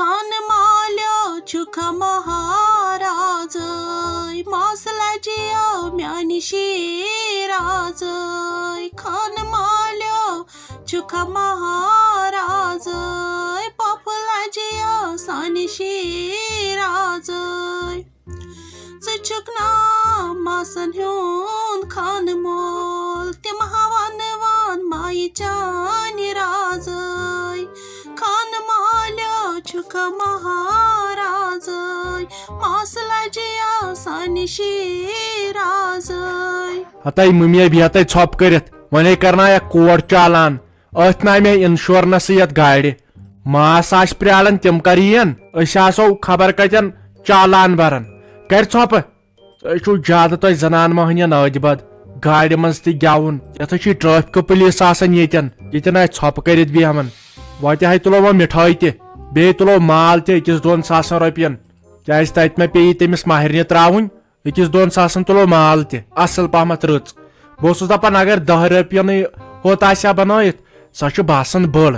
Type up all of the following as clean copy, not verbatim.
خان مالو چھُکھ مہارازے ماس لجیو میانہِ شیرازے خان مالو چھُکھ مہارازے پۄپھٕ لجیو سانہِ شیرازے ژٕ چھُکھ نا ماسن ہُنٛد خان مول تِم ہاوان مایہِ چانہِ رازے خان مالو چھُکھ مہارازے ماس لجیو سانہِ شیرازے ہتاے ممی بیٚہہ ہتاے ژھۄپ کٔرِتھ وۄنۍ کرنایکھ کوڑ چالان أتھۍ ناے مےٚ انشورنس یتھ گاڑِ ماس آسہِ پرٛاران تِم کر یِن أسۍ آسو خبر کتٮ۪ن چالان بران کر ژھۄپہٕ تُہۍ چھُو زیادٕ تۄہہِ زنان مٔہنین ٲدۍ بد گاڑِ منٛز تہِ گٮ۪وُن یتھ چھُ ٹریفک پُلیٖس آسان ییٚتٮ۪ن آسہِ ژھۄپہٕ کٔرِتھ بیہوان وتہِ ہاے تُلو وۄنۍ مِٹھٲے تہِ بیٚیہِ تُلو مال تہِ $1-2 ساسن رۄپین کیازِ تتہِ مہ پیٚیہِ تٔمِس ماہرنہِ تراوٕنۍ $1-2 ساسن تُلو مال تہِ اصل پہمتھ رٕژ بہٕ اوسُس دپان اگر 10 رۄپینٕے ہوت آسہِ ہا بنٲیِتھ سۄ چھِ باسان بٔڑ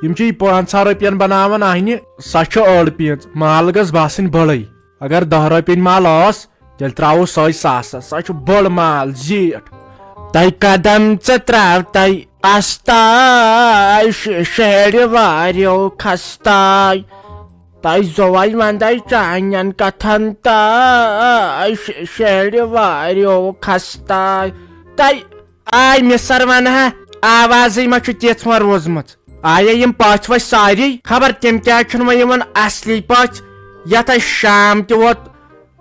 یِم چھِ 500 رۄپین بناوان اَہنہِ سۄ چھِ أڑ پیٖنٛژ مال گٔژھ باسٕنۍ بٔڑٕے اگر 10 رۄپین مال ٲس تیٚلہِ تراوو سۄے ساسس سۄ چھِ بٔڑ مال زیٖٹھ تۄہہِ قدم ژٕ تراو تۄہہِ استاے شیرِ واریو کھستاے تۄہہِ زوے ونٛدے چانٮ۪ن کتھن تاے شیرِ واریو کھستاے تۄہہِ آے مِسر ونہا آوازٕے ما چھُ تِژھ وۄنۍ روٗزمٕژ آیے یِم پٔژھۍ ؤژھۍ سٲری خبر تِم کیٛازِ چھُنہٕ وۄنۍ یِوان اصلی پٔژھۍ یتھ اسہِ شام تہِ ووت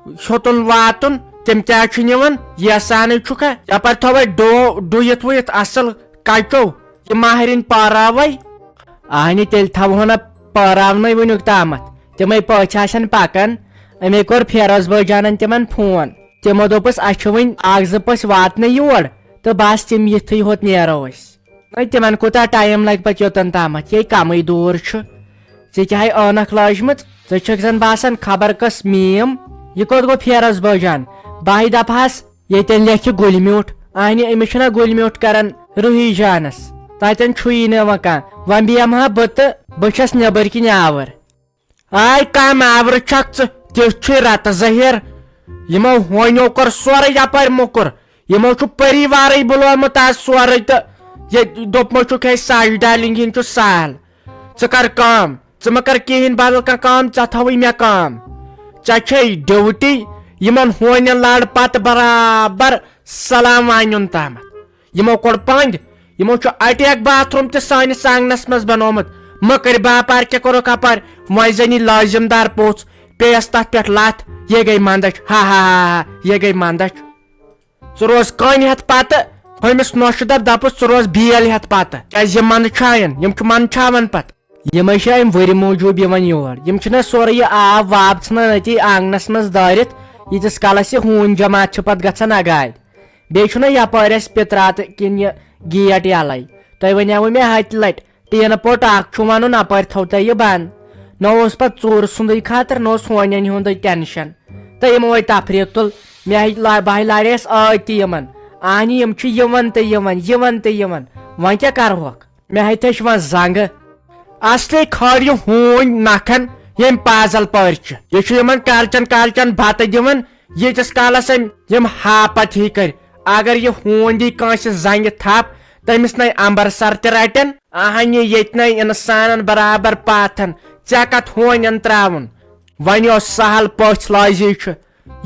ہیوٚتُن واتُن تِم کیٛازِ چھِنہٕ یِوان یسانٕے چھُکھا یپٲرۍ تھوے ڈُیِتھ وُیِتھ اصل کچو یہِ ماہرِنۍ پٲراوے اہنہِ تیٚلہِ تھاوہو نہ پٲراونٕے وُنیُک تامتھ تِمے پٔژھۍ آسن پکان امی کوٚر فیروز بٲے جانن تِمن فون تِمو دوٚپُس اسہِ چھُ وُنہِ 1-2 پٔژھۍ واتنٕے یور تہٕ بس تِم یِتھٕے ہوت نیرو أسۍ وۄنۍ تِمن کوٗتاہ ٹایم لگہِ پتہٕ یوٚتن تامتھ یے کمٕے دوٗر چھُ ژےٚ کیٛاہ اٲنکھ لٲجمٕژ ژٕ چھکھ زن باسان خبر کٔس میٖم یہِ کوٚت گوٚو فیروز بٲے جان بہٕ دپہس ییٚتٮ۪ن لیکھِ گُلہِ میوٗٹھ اہنہِ أمِس چھُنہ گُلہِ میوٗٹھ کران روحی جانس تتٮ۪ن چھُیی نہٕ وۄنۍ کانٛہہ وۄنۍ بیہمہٕ ہا بہٕ تہٕ بہٕ چھس نٮ۪بٕرۍ کِنۍ آوُر آے کم آورٕ چھکھ ژٕ تیُتھ چھُے رتہٕ ظٲہِر یِمو ہونیو کوٚر سورُے یپٲرۍ موٚکُر یِمو چھُ پٔریوارٕے بُلومُت آز سورُے تہٕ دوٚپمو چھُکھ ہے ساجہِ ڈارلنگ ہِنٛدۍ چھُ سہل ژٕ کر کٲم ژٕ مہ کر کِہینۍ بدل کانٛہہ کٲم ژےٚ تھاوٕے مےٚ کٲم ژےٚ چھے ڈیوٹی یِمن ہونٮ۪ن لڑ پتہٕ برابر سلام وانیُن تامتھ یِمو کوٚڑ پنٛد یِمو چھُ اٹیک باتھ روٗم تہِ سٲنِس آنگنس منٛز بنومُت مٔکٕرۍ باپار کیٛاہ کوٚرُکھ اپٲرۍ وۄنۍ زن یہِ لٲزِم دار پوٚژھ پیٚیس تتھ پٮ۪ٹھ لتھ یے گٔے منٛدچھ ہا یے گٔے منٛدچھ ژٕ روز کٔنۍ ہٮ۪تھ پتہٕ ہُمِس نۄشہِ دپُس ژٕ روز بیل ہٮ۪تھ پتہٕ کیٛازِ یِم منٛدچھاین یِم چھِ منٛدچھاوان پتہٕ یِمے چھِ امہِ ؤرِ موٗجوٗب یِوان یور یِم چھِنہ سورُے یہِ آب واب ژھٕنان أتی آنگنس منٛز دٲرِتھ ییٖتِس کالس یہِ ہوٗنۍ جماعت چھِ پتہٕ گژھان اگادِ بیٚیہِ چھُنہ یپٲرۍ اسہِ پِترات کِنۍ یہِ گیٹ یلے تۄہہِ ونیاوٕ مےٚ ہتہِ لٹہِ ٹیٖنہٕ پوٚٹ اکھ چھُ ونُن اپٲرۍ تھوٚو تۄہہِ یہِ بنٛد نہ اوس پتہٕ ژوٗرٕ سُنٛدٕے خطرٕ نہ اوس ہونٮ۪ن ہُنٛدٕے ٹٮ۪نشن تہٕ یِموے تفریٖق تُل بہٕ لاریس ٲدۍ تہِ یِمن اہنہِ یِم چھِ یِوان تہٕ یِوان وۄنۍ کیٛاہ کرہوکھ مےٚ ہے تھٔچ وۄنۍ زنٛگہٕ اصلی کھٲر یہِ ہوٗنۍ نکھن ییٚمۍ پازل پٲرۍ چھِ یہِ چھُ یِمن کالچن بتہٕ دِوان ییٖتِس کالس یِم ہاپت ہی کٔرۍ اگر یہِ ہوٗنۍ دی کٲنٛسہِ زنگہِ تھپھ تٔمِس نَے امبرسر تہِ رٹن اہنہِ ییٚتہِ نَے انسانن برابر پاتھن ژےٚ کتھ ہونٮ۪ن تراوُن وۄنۍ اوس سہل پٔژھۍ لٲزی چھُ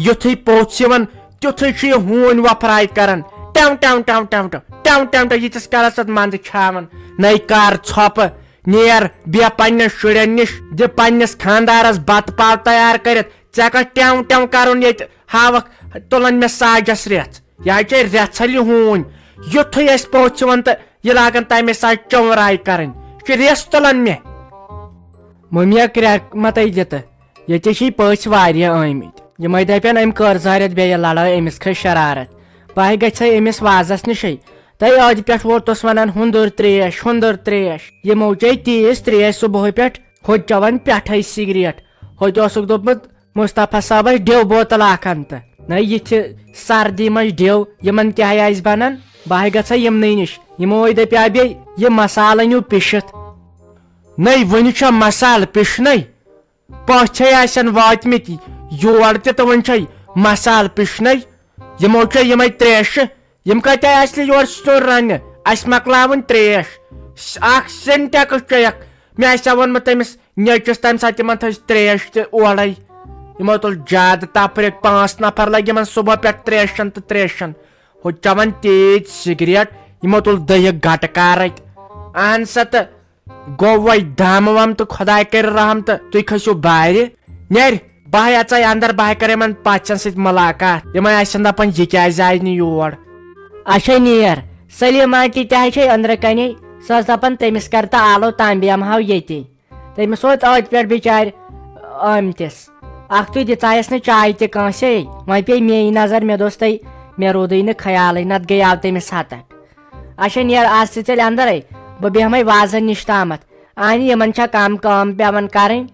یُتھُے پوٚژھ یِوان تیُتھُے چھُ یہِ ہوٗنۍ وۄپھراے کران ٹٮ۪و ییٖتِس کالس اتھ منٛدٕ چھاوان نَے کر ژھۄپہٕ نیر بیٚہہ پننٮ۪ن شُرٮ۪ن نِش دِ پننِس خانٛدارس بتہٕ پاو تیار کٔرِتھ ژےٚ کتھ ٹٮ۪و کرُن ییٚتہِ ہاوکھ تُلان مےٚ ساجس رٮ۪ژھ یہِ حظ چھے رٮ۪ژھل یہِ ہوٗنۍ یُتھُے اسہِ پوٚژھ یِوان تہٕ یہِ لاگان تمے ساتہٕ چوراے کرٕنۍ یہِ چھِ رٮ۪ژھ تُلان مےٚ مٔمیا کرٛٮ۪کھ متے دِتہٕ ییٚتہِ چھِ پٔژھۍ واریاہ ٲمٕتۍ یِمے دپن أمۍ کٔر زٲرِتھ بیٚیہِ لڑٲے أمِس کھٔژ شرارت بہٕ گژھے أمِس وازس نِشے تۄہہِ ٲدِ پٮ۪ٹھ ووتُس ونان ہُنٛدُر تریش یِمو چے تیٖژ تریش صبحٲے پٮ۪ٹھ ہُتہِ چٮ۪وان پٮ۪ٹھے سِگریٹ ہُتہِ اوسُکھ دوٚپمُت مُصطفیٰ صٲبس ڈیو بوتل اکھ ان تہٕ نہ یِتھِ سردی منٛز ڈیو یِمن کیٛاہ آسہِ بنان بہٕ گژھے یِمنٕے نِش یِمو دپیٛاو بیٚیہِ یہِ مسالہٕ أنِو پِشِتھ نَے وُنہِ چھا مسالہٕ پِشنٕے پچھے آسن واتمٕتۍ یور تہِ تہٕ وۄنۍ چھے مسالہٕ پِشنے یِمو چھے یِمے تریشہِ یِم کتے آسہِ یور سیُن رننہِ اسہِ مۄکلاوٕنۍ تریش اکھ سِنٹیکٕس چیٚیکھ مےٚ آسہِ ہا ووٚنمُت تٔمِس نیٚچوِس تمہِ ساتہٕ تِمن تھٲیِس تریش تہِ اورے یِمو تُل زیادٕ تفریٖق 5 نفر لگہِ یِمن صبح پٮ۪ٹھ تریشن تہٕ تریشن ہُہ چٮ۪وان تیز سِگریٹ یِمو تُل دٔیِکھ گٹہٕ کارٕکۍ اہن سا تہٕ گوٚو وۄنۍ دم وم تہٕ خۄداے کرِ رحم تہٕ تُہۍ کھٔسِو بارِ نیرِ بہٕ اژے اندر بہٕ کرٕ یِمن پژھٮ۪ن سۭتۍ مُلاقات یِمے آسن دپان یہِ کیازِ آیہِ نہٕ یور اچھا نیر سلیم آنٹی تہِ چھے أنٛدرٕ کنے سۄ ٲس دپان تٔمِس کر تہٕ آلو تام بیٚہمہو ییٚتی تٔمِس ووت أتھۍ پٮ۪ٹھ بِچارِ آمتِس اکھ تُہۍ دِژایس نہٕ چاے تہِ کٲنٛسے وۄنۍ پیٚیہِ میٛٲنۍ نظر مےٚ دوٚس تۄہہِ مےٚ روٗدٕے نہٕ خیالٕے نتہٕ گٔیاو تٔمِس ہتک اچھا نیر آز ژٕ ژٔلۍ اندرے بہٕ بیٚہمے وازن نِش تامتھ اہنہِ یِمن چھا کم کٲم پیٚوان کرٕنۍ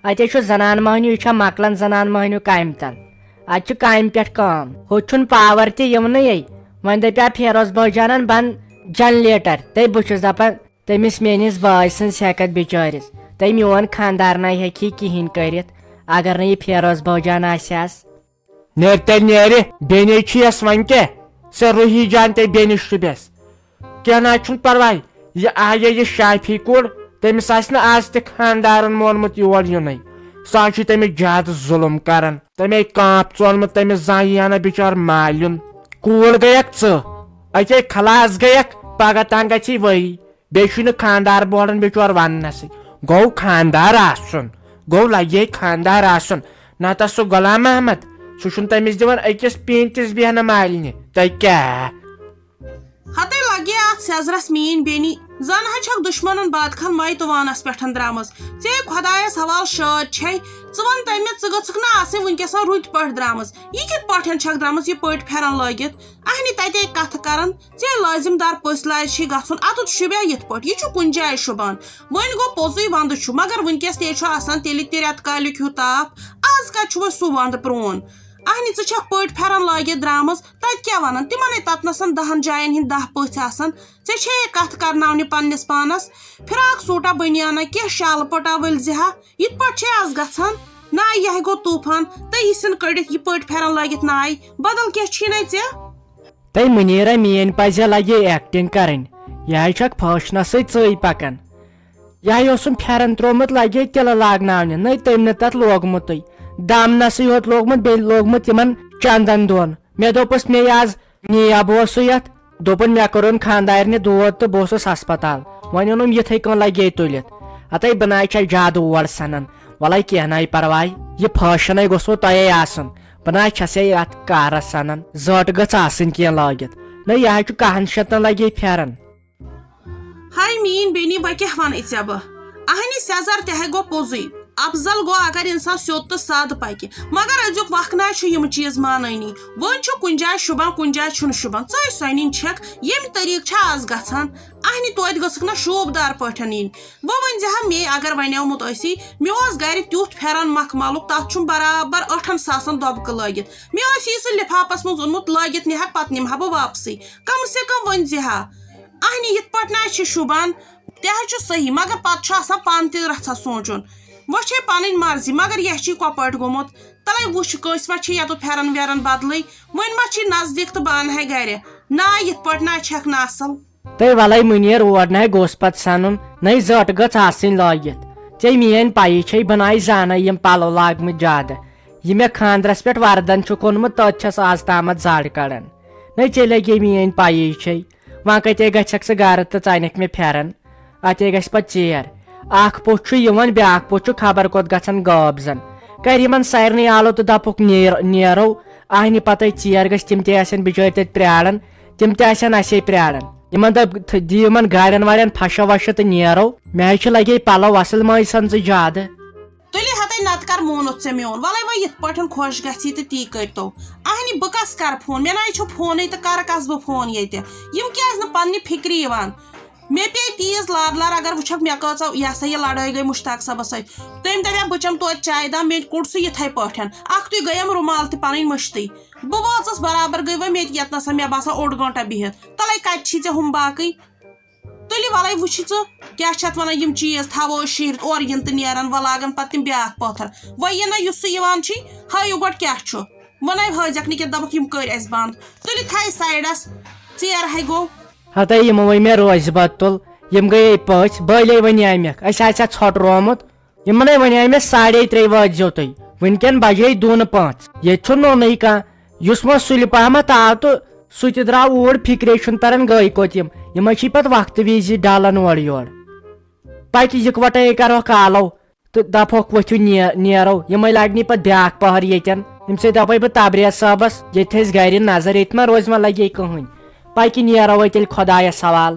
اتے چھُ زنان مٔہنیوٗ یہِ چھا مۄکلان زنان مٔہنیوٗ کامہِ تل اتہِ چھُ کامہِ پٮ۪ٹھ کٲم ہُتہِ چھُنہٕ پاور تہِ یِونٕے وۄنۍ دپیٛاو فیروز بٲے جانن بن جنریٹر تہٕ بہٕ چھُس دپان تٔمِس میٲنِس بٲے سٕنٛز ہٮ۪کتھ بِچٲرِس تہٕ میون خانٛدارنا ہیٚکہِ یہِ کِہینۍ کٔرِتھ اگر نہٕ یہِ فیروز بٲے جان آسٮ۪س نیرِ تیٚلہِ نیرِ بیٚنے چھِیس وۄنۍ کیٛاہ ژےٚ روحی جان تہِ بیٚنِس شُبٮ۪س کینٛہہ نہ چھُنہٕ پرواے یہِ آیے یہِ شافی کوٗر تٔمِس آسہِ نہٕ آز تہِ خانٛدارن مونمُت یور یُنٕے سُہ چھُ تٔمِس زیادٕ ظُلُم کران تٔمۍ کانٛپ ژونمُت تٔمِس زانٛہہ یی ہا نہٕ بِچور مالیُن کوٗر گٔیکھ ژٕ اتے خلاص گٔیکھ پگہہ تام گژھی ؤری بیٚیہِ چھُے نہٕ خانٛدار بوران بِچور وننسٕے گوٚو خانٛدار آسُن گوٚو لگے خانٛدار آسُن نتہٕ سُہ غلام محمد سُہ چھُنہٕ تٔمِس دِوان أکِس پیٖنتِس بیٚہنہٕ مالنہِ تۄہہِ کیٛاہ ہتے لگے اتھ سیزرس میٲنۍ بیٚنہِ زن ہا چھکھ دُشمنن بادخان مے تہٕ وانس پٮ۪ٹھ درامٕژ ژےٚ خۄدایس حوال شٲد چھے ژٕ ون تٔمۍ ژٕ گٔژھکھ نہٕ آسٕنۍ ونکیٚس رُتۍ پٲٹھۍ درامٕژ یہِ کِتھ پٲٹھۍ چھکھ درامٕژ یہِ پٔٹۍ پھیرن لٲگِتھ اہنہِ تتے کتھٕ کران ژےٚ لٲزِم دار پٔژھۍ لاج چھی گژھُن اتُتھ شوٗبیا یِتھ پٲٹھۍ یہِ چھُ کُنہِ جایہِ شوٗبان وۄنۍ گوٚو پوٚزُے ونٛدٕ چھُ مگر ونکیٚس تے چھُ آسان تیٚلہِ تہِ رٮ۪تہٕ کالیُک ہیوٗ تاپھ آز کتہِ چھُ وۄنۍ سُہ ونٛدٕ پرون اہنہِ ژٕ چھکھ پٔٹۍ پھیرن لٲگِتھ درامٕژ تتہِ کیٛاہ ونان تِمنے تتنسن 10 جاین ہٕنٛدۍ 10 پٔژھۍ آسان ژےٚ چھے کتھ کرناونہِ پننس پانس فراک سوٗٹا بنیانا کینٛہہ شالہٕ پٹا ؤلۍ زِہا یِتھ پٲٹھۍ چھے آز گژھان ناے یہِ گوٚو طوٗفان تہٕ یہِ سِن کٔڑِتھ یہِ پٔٹۍ پھیرن لٲگِتھ ناے بدل کینٛہہ چھی نے ژےٚ تۄہہِ مُنیٖرا میٲنۍ پزِ لگے ایکٹنگ کرٕنۍ یہِ چھکھ فٲشنس سۭتۍ ژٕے پکان یہِ اوسُم پھیرن ترومُت لگے تِلہٕ لاگناونہِ نٔے تٔمۍ نہٕ تتھ لوگمُتٕے دامنسٕے ہوت لوگمُت بیٚیہِ لوگمُت یِمن چندن دۄن مےٚ دوٚپُس مےٚ آز نیب اوسُے یتھ دوٚپُن مےٚ کوٚرُن خانٛدارنہِ دود تہٕ بہٕ اوسُس ہسپتال وۄنۍ اوٚنُم یِتھٕے کٔنۍ لگے تُلِتھ ہتے بناے چھےٚ زیادٕ اور سنان وَلے کینٛہہ ناے پرواے یہِ فٲشنٕے گوٚژھوٕ تۄہے آسُن بناے چھسے اتھ کارس سنان زٔٹ گٔژھ آسٕنۍ کینٛہہ لٲگِتھ نہ یہِ حظ چھُ 200 شیٚتن لگے پھیرن ہاے میٲنۍ بیٚنہِ وۄنۍ کیٛاہ ونہٕ ژےٚ بہٕ اہنہِ سیزر تہِ ہے گوٚو پوٚزُے افضل گوٚو اگر انسان سیوٚد تہٕ سادٕ پکہِ مگر أزیُک وقناے چھُ یِم چیٖز مانٲنی وۄنۍ چھُ کُنہِ جایہِ شوٗبان کُنہِ جایہِ چھُنہٕ شوٗبان ژٕے سۄنِنۍ چھکھ ییٚمہِ طریٖقہٕ چھا آز گژھان اہنہِ توتہِ گٔژھکھ نہ شوٗبدار پٲٹھۍ یِنۍ وۄنۍ ؤنۍ زِ ہا مے اگر ونیومُت ٲسی مےٚ اوس گرِ تیُتھ پھیرن مخملُک تتھ چھُم برابر 8 ساسن دۄبکہٕ لٲگِتھ مےٚ اوس یہِ سُہ لفافس منٛز اوٚنمُت لٲگِتھ نِہکھ پتہٕ نِمہٕ ہا بہٕ واپسٕے کم سے کم ؤنۍ زِ ہا اہنہِ یِتھ پٲٹھۍ نہ چھِ شوٗبان تہِ حظ چھُ صحیح مگر پتہٕ چھُ آسان پانہٕ تہِ رژھا سونٛچُن وۄنۍ چھے پنٕنۍ مرضی مگر یہِ چھی کۄپٲٹھۍ گوٚمُت تلے وٕچھ کٲنٛسہِ ما چھِ یَتُتھ پھیرن ویرن بدلٕے وۄنۍ ما چھی نزدیٖک تہٕ بہٕ انہے گرِ نا یِتھ پٲٹھۍ نہ چھکھ نہٕ اصل تۄہہِ وَلے مُنیٖر اور نَے گوٚژھ پتہٕ سنُن نٔے زٔٹ گٔژھ آسٕنۍ لٲگِتھ ژےٚ میٲنۍ پایی چھے بہٕ ناے زانے یِم پلو لاگمٕتۍ زیادٕ یہِ مےٚ خانٛدرس پٮ۪ٹھ وردن چھُکھ اوٚنمُت تٔتھۍ چھس آز تامتھ زڈ کڑان نٔے ژےٚ لگے میٲنۍ پایی چھے وۄنۍ کتے گژھکھ ژٕ گرٕ تہٕ ژَنکھ مےٚ پھیرن اتے گژھِ پتہٕ ژیر اکھ پوٚژھ چھُ یِوان بیاکھ پوٚژھ چھُ خبر کوٚت گژھان غٲب زن کر یِمن سارنٕے آلو تہٕ دپُکھ نیرو اہنہِ پتے ژیر گژھِ تِم تہِ آسن بِچٲرۍ تتہِ پرٛاران تِم تہِ آسن اسے پرٛاران یِمن دپ دِیِو یِمن گاڑٮ۪ن واڑٮ۪ن پھشا وشا تہٕ نیرو مےٚ حظ چھِ لگے پلو اصل مٲے سن ژٕ زیادٕ تُلہِ ہتے نتہٕ کر مونُتھ ژےٚ میون وَلے وۄنۍ یِتھ پٲٹھۍ خۄش گژھی تہٕ تی کٔرتو اہنہِ بہٕ کس کرٕ فون مےٚ نَے چھُ فونٕے تہٕ کرٕ کس بہٕ فون ییٚتہِ یِم کیازِ نہٕ پننہِ فِکرِ یِوان مےٚ پیٚیہِ تیٖژ لار اگر وٕچھکھ مےٚ کۭژاہ یہِ ہسا یہِ لڑٲے گٔے مُشتاق صٲبس سۭتۍ تٔمۍ دپیٛاو بہٕ چٮ۪مہٕ توتہِ چاے دام مےٚ کوٚڑ سُہ یِتھٕے پٲٹھۍ اکھتُے گٔیم رُمال تہِ پنٕنۍ مٔشتٕے بہٕ وٲژٕس برابر گٔے وۄنۍ مےٚ تہِ ییٚتنس مےٚ باسان اوٚڑ گٲنٛٹا بِہِتھ تلے کتہِ چھی ژےٚ ہُم باقٕے تُلہِ وَلَے وٕچھِ ژٕ کیٛاہ چھِ اَتھ وَنان یِم چیٖز تھاوو أسۍ شیٖرِتھ اورٕ یِن تہٕ نیرَن وۄنۍ لاگَن پَتہٕ تِم بیٛاکھ پٲتھر وۄنۍ یِنہ یُس سُہ یِوان چھُے ہٲیِو گۄڈٕ کیٛاہ چھُ وَنَے ہٲیزٮ۪کھ نہٕ کینٛہہ دَپُکھ یِم کٔرۍ اَسہِ بنٛد تُلہِ تھایہِ سایڈَس ژیر ہے گوٚو ہتاے یِمو ؤنۍ مےٚ روزِ بتُل یِم گٔیے پٔژھۍ بٲلے وَنیٛامٮ۪کھ أسۍ آسہِ ہا ژھۄٹرومُت یِمنٕے وَنیٛاے مےٚ 3:30 وٲتۍزیو تُہۍ وٕنکٮ۪ن بجے 2:05 ییٚتہِ چھُ نوٚنُے کانٛہہ یُس وۄنۍ سُلہِ پہمتھ آو تہٕ سُہ تہِ درٛاو اوٗرۍ فِکرے چھُنہٕ تران گٔے کوٚت یِمے چھِ پتہٕ وقتہٕ وِزِ ڈالان اورٕ یورٕ پتہٕ یِکوَٹے کرہوکھ کالو تہٕ دپہوکھ ؤتھِو نیرو یِمے لاگنی پتہٕ بیٛاکھ پہر ییٚتٮ۪ن ییٚمہِ سۭتۍ دپے بہٕ تبریز صٲبس ییٚتہِ تھٲیزِ گرِ نظر ییٚتہِ ما روزِ وۄنۍ لگہِ کٕہٕنۍ پکہِ نیرو وۄنۍ تیٚلہِ خۄدایس حوال